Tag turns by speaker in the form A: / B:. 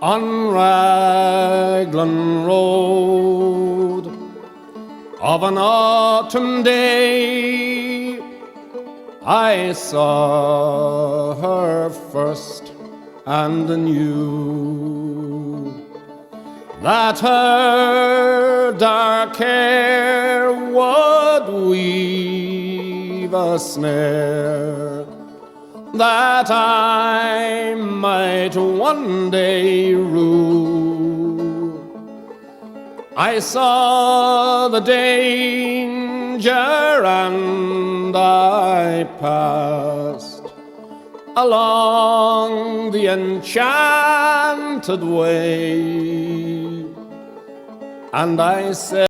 A: On Raglan Road of an autumn day, I saw her first and knew that her dark hair would weave a snare that I might one day rue. I saw the danger and I passed along the enchanted way, and I said,